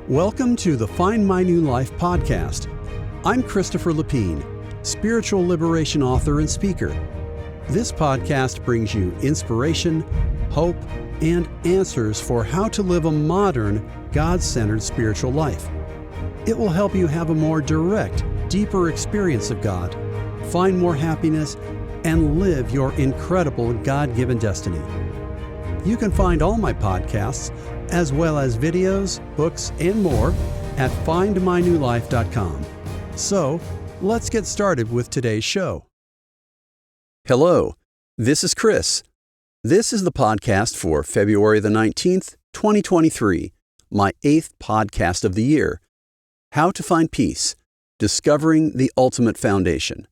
Welcome to the Find My New Life podcast. I'm Christopher Lapine, spiritual liberation author and speaker. This podcast brings you inspiration, hope, and answers for how to live a modern, God-centered spiritual life. It will help you have a more direct, deeper experience of God, find more happiness, and live your incredible God-given destiny. You can find all my podcasts, as well as videos, books, and more at findmynewlife.com. So, let's get started with today's show. Hello, this is Chris. This is the podcast for February the 19th, 2023, my 8th podcast of the year. How to Find Peace, Discovering the Ultimate Foundation.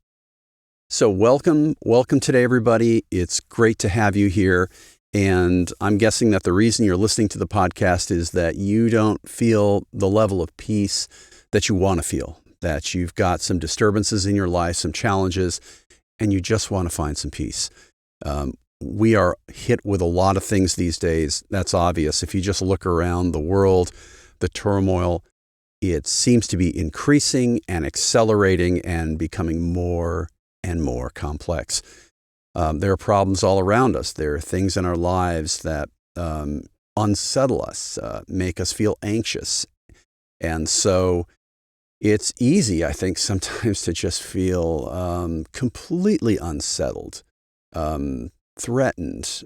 So welcome today, everybody. It's great to have you here. And I'm guessing that the reason you're listening to the podcast is that you don't feel the level of peace that you want to feel, that you've got some disturbances in your life, some challenges, and you just want to find some peace. We are hit with a lot of things these days. That's obvious. If you just look around the world, the turmoil, it seems to be increasing and accelerating and becoming more and more complex. There are problems all around us. There are things in our lives that unsettle us, make us feel anxious. And so it's easy, I think, sometimes to just feel completely unsettled, threatened,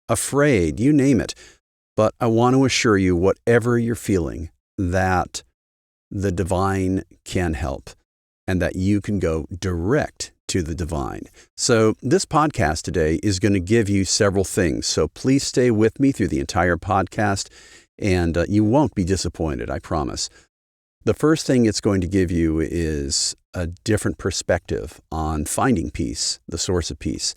afraid, you name it. But I want to assure you, whatever you're feeling, that the divine can help and that you can go direct to the divine. So this podcast today is going to give you several things. So please stay with me through the entire podcast and you won't be disappointed, I promise. The first thing it's going to give you is a different perspective on finding peace, the source of peace.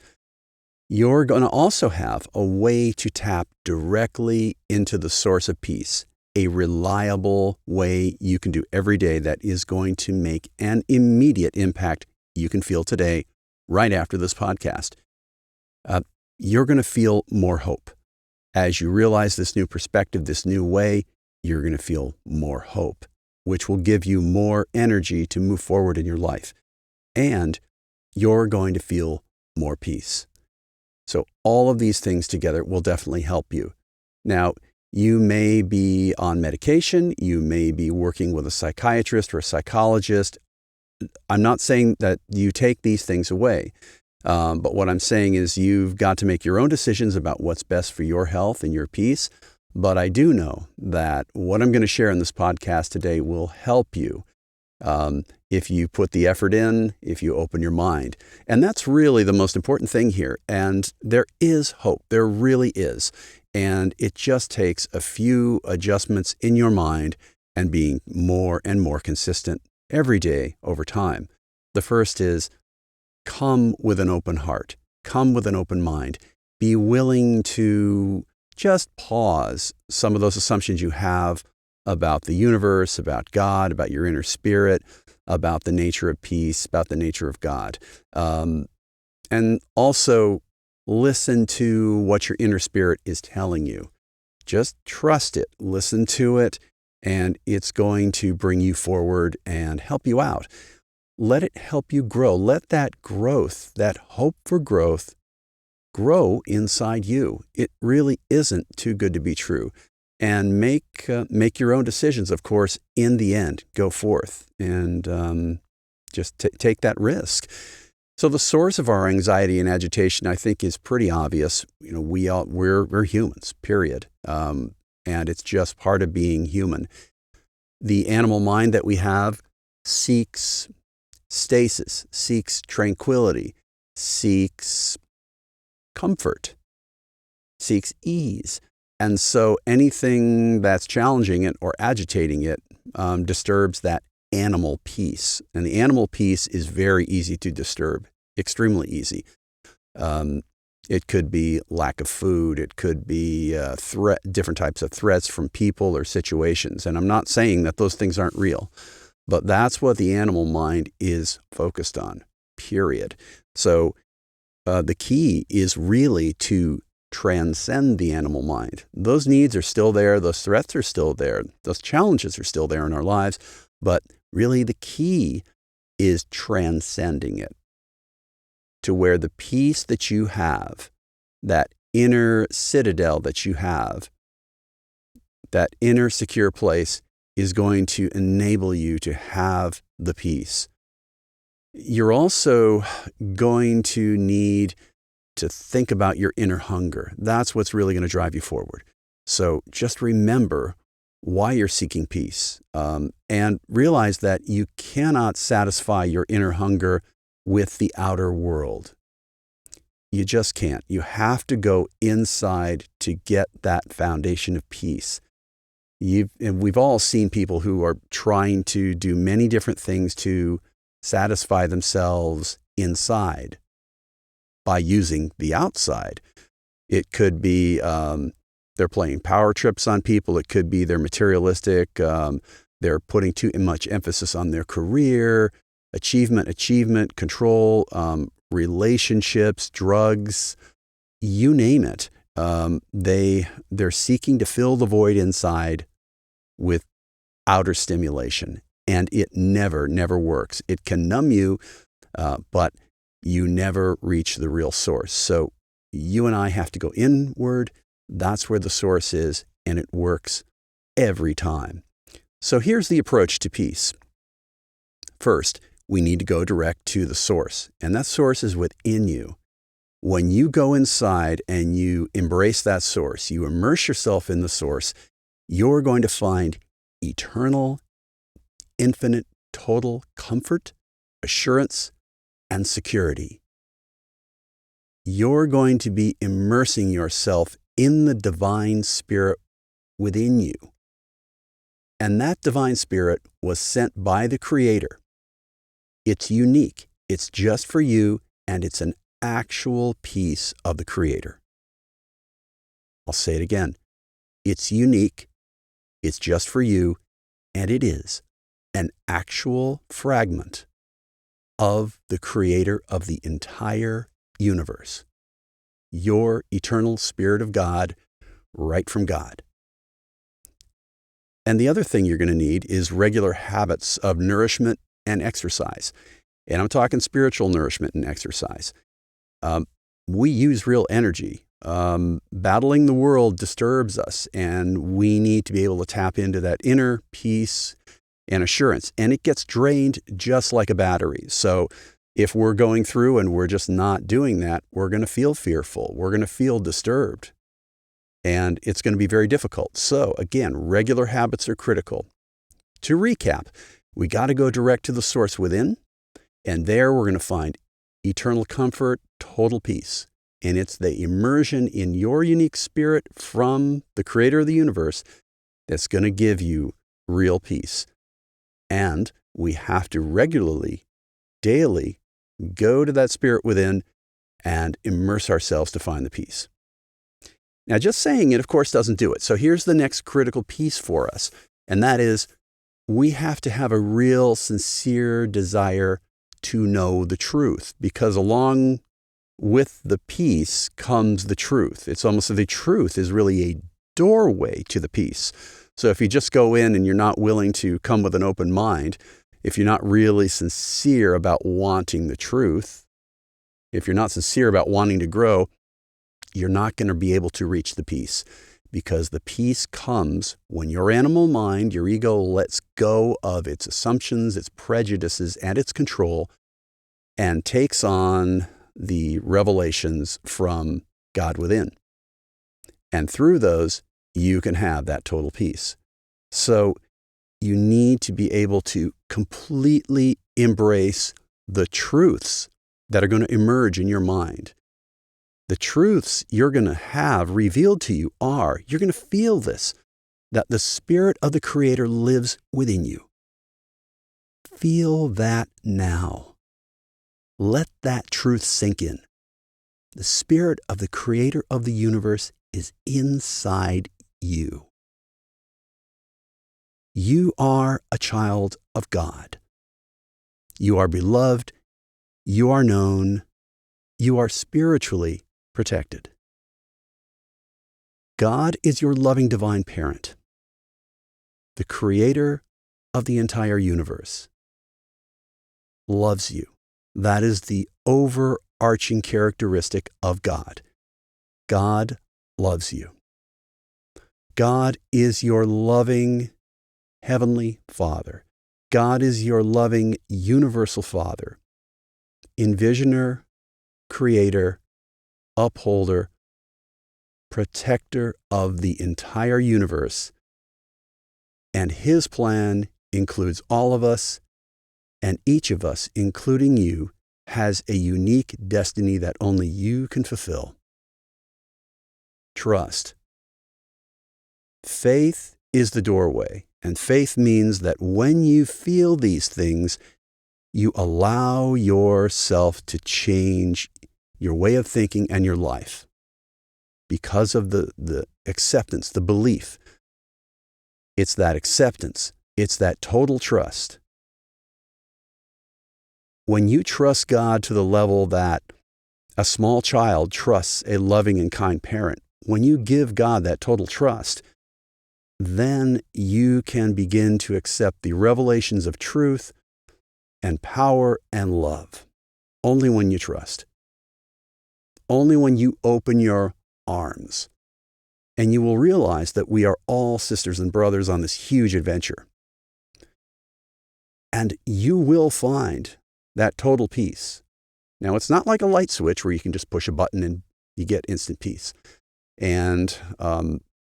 You're going to also have a way to tap directly into the source of peace, a reliable way you can do every day that is going to make an immediate impact you can feel today, right after this podcast. You're going to feel more hope. As you realize this new perspective, this new way, you're going to feel more hope, which will give you more energy to move forward in your life. And you're going to feel more peace. So all of these things together will definitely help you. Now, you may be on medication. You may be working with a psychiatrist or a psychologist. I'm not saying that you take these things away, but what I'm saying is you've got to make your own decisions about what's best for your health and your peace. But I do know that what I'm going to share in this podcast today will help you if you put the effort in, if you open your mind. And that's really the most important thing here. And there is hope. There really is. And it just takes a few adjustments in your mind and being more and more consistent every day over time. The first is come with an open heart, come with an open mind. Be willing to just pause some of those assumptions you have about the universe, about God, about your inner spirit, about the nature of peace, about the nature of God. And also listen to what your inner spirit is telling you. Just trust it, listen to it, and it's going to bring you forward and help you out. Let it help you grow. Let that growth, that hope for growth, grow inside you. It really isn't too good to be true. And make your own decisions, of course, in the end. Go forth and just take that risk. So the source of our anxiety and agitation, I think, is pretty obvious. You know, we're humans, period. And it's just part of being human. The animal mind that we have seeks stasis, seeks tranquility, seeks comfort, seeks ease. And so anything that's challenging it or agitating it disturbs that animal peace. And the animal peace is very easy to disturb, extremely easy. It could be lack of food. It could be different types of threats from people or situations. And I'm not saying that those things aren't real, but that's what the animal mind is focused on, period. So the key is really to transcend the animal mind. Those needs are still there. Those threats are still there. Those challenges are still there in our lives. But really the key is transcending it to where the peace that you have, that inner citadel that you have, that inner secure place is going to enable you to have the peace. You're also going to need to think about your inner hunger. That's what's really going to drive you forward. So just remember why you're seeking peace, and realize that you cannot satisfy your inner hunger with the outer world. You just can't. You have to go inside to get that foundation of peace. And we've all seen people who are trying to do many different things to satisfy themselves inside by using the outside. It could be they're playing power trips on people. It could be they're materialistic. They're putting too much emphasis on their career, achievement, control, relationships, drugs, you name it. They're seeking to fill the void inside with outer stimulation, and it never works. It can numb you, but you never reach the real source. So you and I have to go inward. That's where the source is, and it works every time. So here's the approach to peace. First, we need to go direct to the source, and that source is within you. When you go inside and you embrace that source, you immerse yourself in the source, you're going to find eternal, infinite, total comfort, assurance, and security. You're going to be immersing yourself in the divine spirit within you. And that divine spirit was sent by the Creator. It's unique. It's just for you, and it's an actual piece of the Creator. I'll say it again. It's unique. It's just for you, and it is an actual fragment of the Creator of the entire universe. Your eternal Spirit of God, right from God. And the other thing you're going to need is regular habits of nourishment and exercise. And I'm talking spiritual nourishment and exercise. We use real energy. Battling the world disturbs us, and we need to be able to tap into that inner peace and assurance. And it gets drained just like a battery. So if we're going through and we're just not doing that, we're going to feel fearful. We're going to feel disturbed. And it's going to be very difficult. So again, regular habits are critical. To recap, we got to go direct to the source within, and there we're going to find eternal comfort, total peace. And it's the immersion in your unique spirit from the Creator of the universe that's going to give you real peace. And we have to regularly, daily, go to that spirit within and immerse ourselves to find the peace. Now, just saying it, of course, doesn't do it. So here's the next critical piece for us, and that is we have to have a real, sincere desire to know the truth, because along with the peace comes the truth. It's almost as the truth is really a doorway to the peace. So if you just go in and you're not willing to come with an open mind, if you're not really sincere about wanting the truth, if you're not sincere about wanting to grow, you're not going to be able to reach the peace, because the peace comes when your animal mind, your ego, lets go of its assumptions, its prejudices, and its control, and takes on the revelations from God within. And through those, you can have that total peace. So you need to be able to completely embrace the truths that are going to emerge in your mind. The truths you're going to have revealed to you are, you're going to feel this, that the Spirit of the Creator lives within you. Feel that now. Let that truth sink in. The Spirit of the Creator of the universe is inside you. You are a child of God. You are beloved. You are known. You are spiritually protected. God is your loving divine parent, the creator of the entire universe, loves you. That is the overarching characteristic of God. God loves you. God is your loving Heavenly Father. God is your loving universal Father, envisioner, creator, upholder, protector of the entire universe. And His plan includes all of us, and each of us, including you, has a unique destiny that only you can fulfill. Trust. Faith is the doorway, and faith means that when you feel these things, you allow yourself to change your way of thinking and your life because of the acceptance, the belief. It's that acceptance. It's that total trust. When you trust God to the level that a small child trusts a loving and kind parent, when you give God that total trust, then you can begin to accept the revelations of truth and power and love. Only when you trust. Only when you open your arms. And you will realize that we are all sisters and brothers on this huge adventure. And you will find that total peace. Now, it's not like a light switch where you can just push a button and you get instant peace. And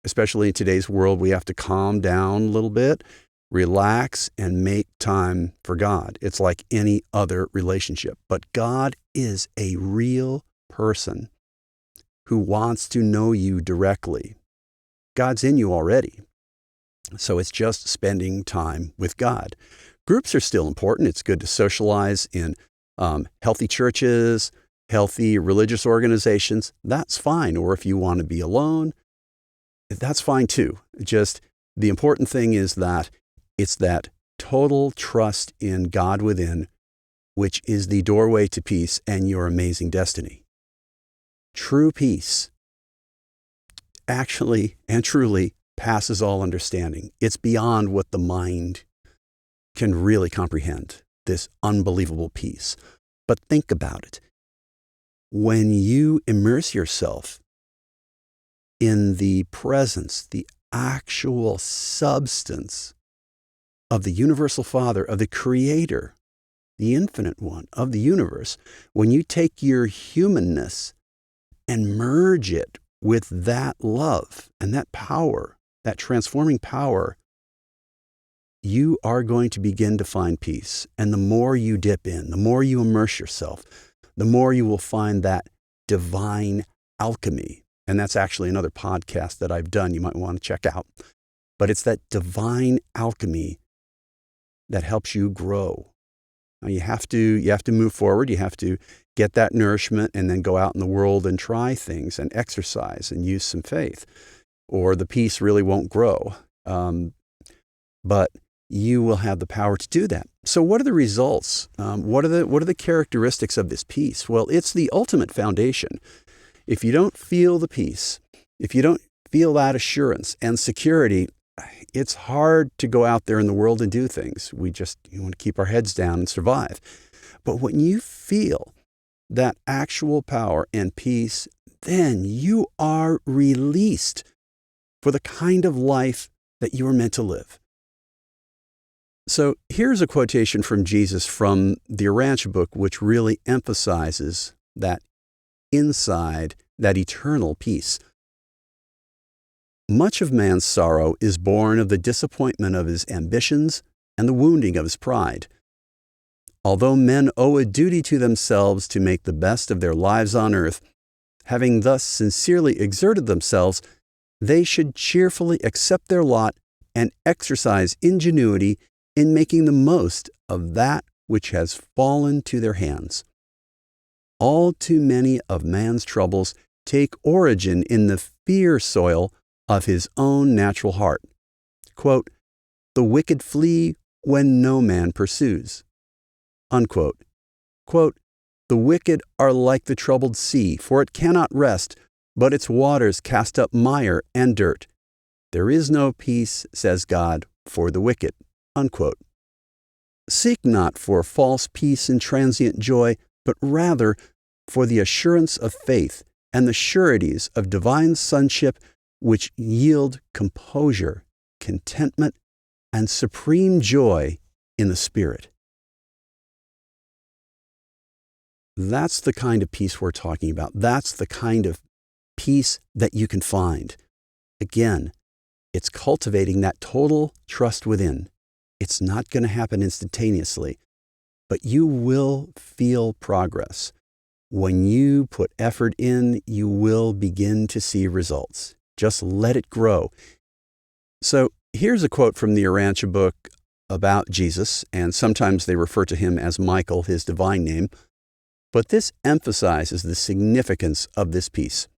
especially in today's world, we have to calm down a little bit, relax, and make time for God. It's like any other relationship. But God is a real person who wants to know you directly. God's in you already. So it's just spending time with God. Groups are still important. It's good to socialize in healthy churches, healthy religious organizations. That's fine. Or if you want to be alone, that's fine too. Just the important thing is that it's that total trust in God within, which is the doorway to peace and your amazing destiny. True peace actually and truly passes all understanding. It's beyond what the mind can really comprehend, this unbelievable peace. But think about it. When you immerse yourself in the presence, the actual substance of the universal Father, of the Creator, the Infinite One of the universe, when you take your humanness and merge it with that love and that power, that transforming power, you are going to begin to find peace. And the more you dip in, the more you immerse yourself, the more you will find that divine alchemy. And that's actually another podcast that I've done you might want to check out. But it's that divine alchemy that helps you grow. Now you have to move forward. You have to get that nourishment and then go out in the world and try things and exercise and use some faith, or the peace really won't grow. But you will have the power to do that. So what are the results? What are the characteristics of this peace? Well, it's the ultimate foundation. If you don't feel the peace, if you don't feel that assurance and security, it's hard to go out there in the world and do things. We want to keep our heads down and survive. But when you feel that actual power and peace, then you are released for the kind of life that you are meant to live. So here's a quotation from Jesus from the Urantia book, which really emphasizes that inside, that eternal peace. Much of man's sorrow is born of the disappointment of his ambitions and the wounding of his pride. Although men owe a duty to themselves to make the best of their lives on earth, having thus sincerely exerted themselves, they should cheerfully accept their lot and exercise ingenuity in making the most of that which has fallen to their hands. All too many of man's troubles take origin in the fear soil of his own natural heart. Quote, "The wicked flee when no man pursues." Unquote. Quote, "The wicked are like the troubled sea, for it cannot rest, but its waters cast up mire and dirt. There is no peace, says God, for the wicked." Unquote. Seek not for false peace and transient joy, but rather for the assurance of faith and the sureties of divine sonship, which yield composure, contentment, and supreme joy in the Spirit. That's the kind of peace we're talking about. That's the kind of peace that you can find. Again, it's cultivating that total trust within. It's not going to happen instantaneously, but you will feel progress. When you put effort in, you will begin to see results. Just let it grow. So here's a quote from the Urantia book about Jesus, and sometimes they refer to him as Michael, his divine name. But this emphasizes the significance of this peace.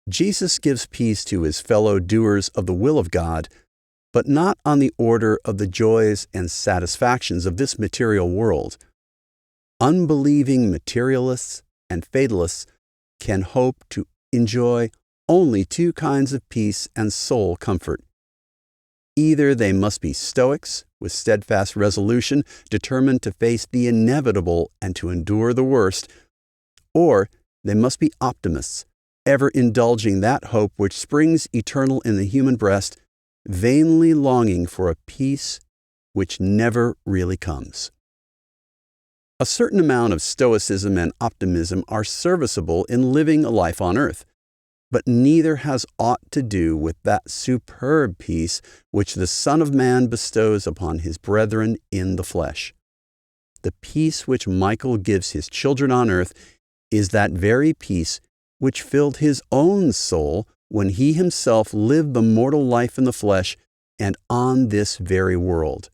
Jesus gives peace to his fellow doers of the will of God, but not on the order of the joys and satisfactions of this material world. Unbelieving materialists and fatalists can hope to enjoy only two kinds of peace and soul comfort. Either they must be Stoics with steadfast resolution, determined to face the inevitable and to endure the worst, or they must be optimists, ever indulging that hope which springs eternal in the human breast, vainly longing for a peace which never really comes. A certain amount of stoicism and optimism are serviceable in living a life on earth, but neither has aught to do with that superb peace which the Son of Man bestows upon his brethren in the flesh. The peace which Michael gives his children on earth is that very peace which filled his own soul when he himself lived the mortal life in the flesh and on this very world.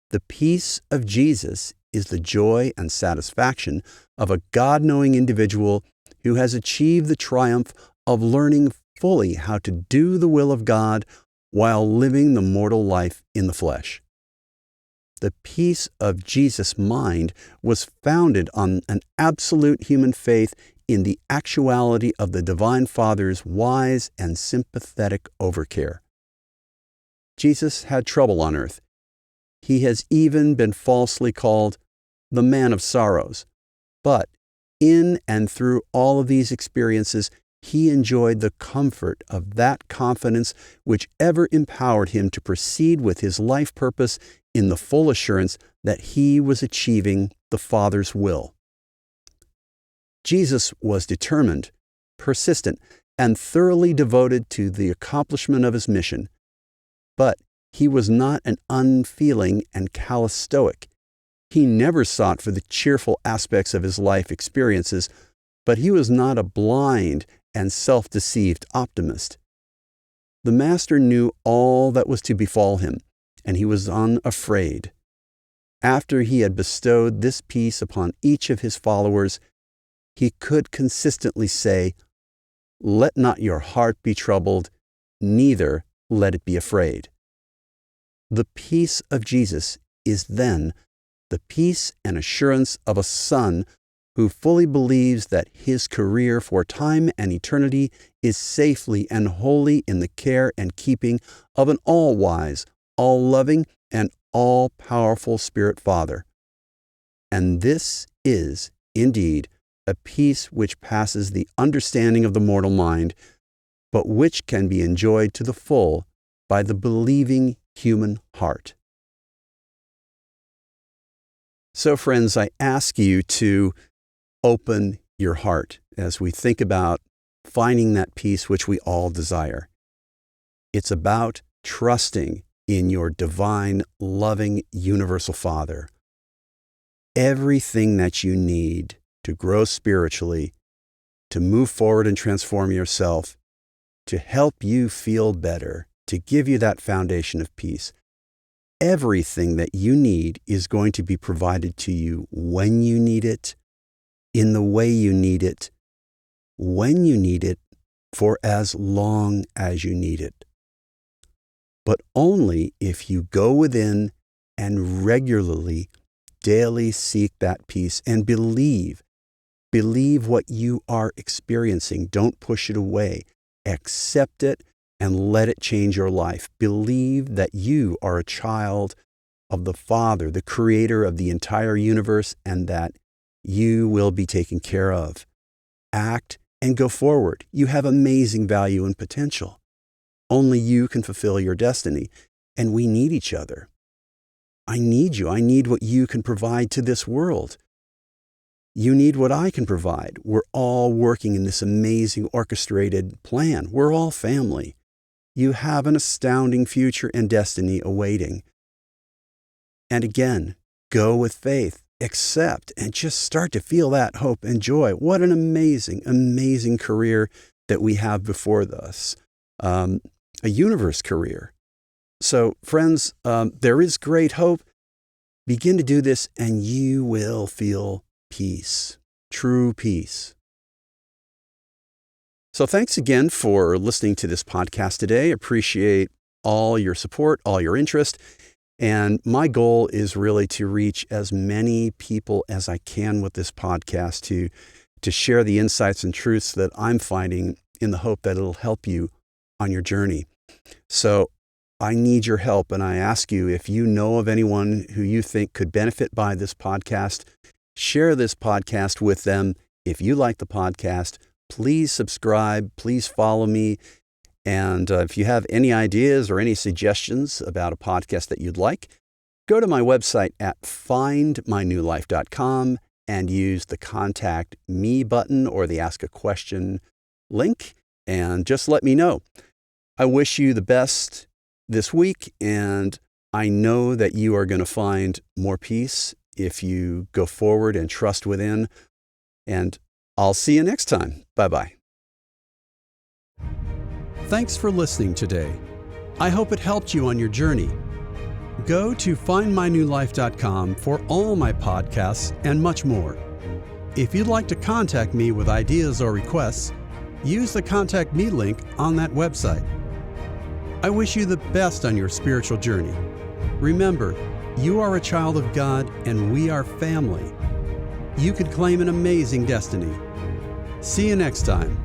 The peace of Jesus is the joy and satisfaction of a God-knowing individual who has achieved the triumph of learning fully how to do the will of God while living the mortal life in the flesh. The peace of Jesus' mind was founded on an absolute human faith in the actuality of the Divine Father's wise and sympathetic overcare. Jesus had trouble on earth. He has even been falsely called the man of sorrows. But in and through all of these experiences, he enjoyed the comfort of that confidence which ever empowered him to proceed with his life purpose in the full assurance that he was achieving the Father's will. Jesus was determined, persistent, and thoroughly devoted to the accomplishment of his mission. But he was not an unfeeling and callous stoic. He never sought for the cheerful aspects of his life experiences, but he was not a blind and self-deceived optimist. The Master knew all that was to befall him, and he was unafraid. After he had bestowed this peace upon each of his followers, he could consistently say, "Let not your heart be troubled, neither let it be afraid." The peace of Jesus is then the peace and assurance of a son who fully believes that his career for time and eternity is safely and wholly in the care and keeping of an all-wise, all-loving, and all-powerful Spirit Father. And this is, indeed, a peace which passes the understanding of the mortal mind, but which can be enjoyed to the full by the believing human heart. So, friends, I ask you to open your heart as we think about finding that peace which we all desire. It's about trusting in your divine, loving, universal Father. Everything that you need to grow spiritually, to move forward and transform yourself, to help you feel better, to give you that foundation of peace. Everything that you need is going to be provided to you when you need it, in the way you need it, when you need it, for as long as you need it. But only if you go within and regularly, daily seek that peace and believe Believe what you are experiencing. Don't push it away. Accept it and let it change your life. Believe that you are a child of the Father, the creator of the entire universe, and that you will be taken care of. Act and go forward. You have amazing value and potential. Only you can fulfill your destiny, and we need each other. I need you. I need what you can provide to this world. You need what I can provide. We're all working in this amazing orchestrated plan. We're all family. You have an astounding future and destiny awaiting. And again, go with faith, accept, and just start to feel that hope and joy. What an amazing, amazing career that we have before us. A universe career. So friends, there is great hope. Begin to do this and you will feel peace, true peace. So thanks again for listening to this podcast today. Appreciate all your support, all your interest. And my goal is really to reach as many people as I can with this podcast to share the insights and truths that I'm finding in the hope that it'll help you on your journey. So I need your help, and I ask you, if you know of anyone who you think could benefit by this podcast, share this podcast with them. If you like the podcast, please subscribe, please follow me. And if you have any ideas or any suggestions about a podcast that you'd like, go to my website at findmynewlife.com and use the Contact Me button or the Ask a Question link, and just let me know. I wish you the best this week, and I know that you are going to find more peace if you go forward and trust within. And I'll see you next time. Bye-bye. Thanks for listening today. I hope it helped you on your journey. Go to findmynewlife.com for all my podcasts and much more. If you'd like to contact me with ideas or requests, use the Contact Me link on that website. I wish you the best on your spiritual journey. Remember, you are a child of God and we are family. You could claim an amazing destiny. See you next time.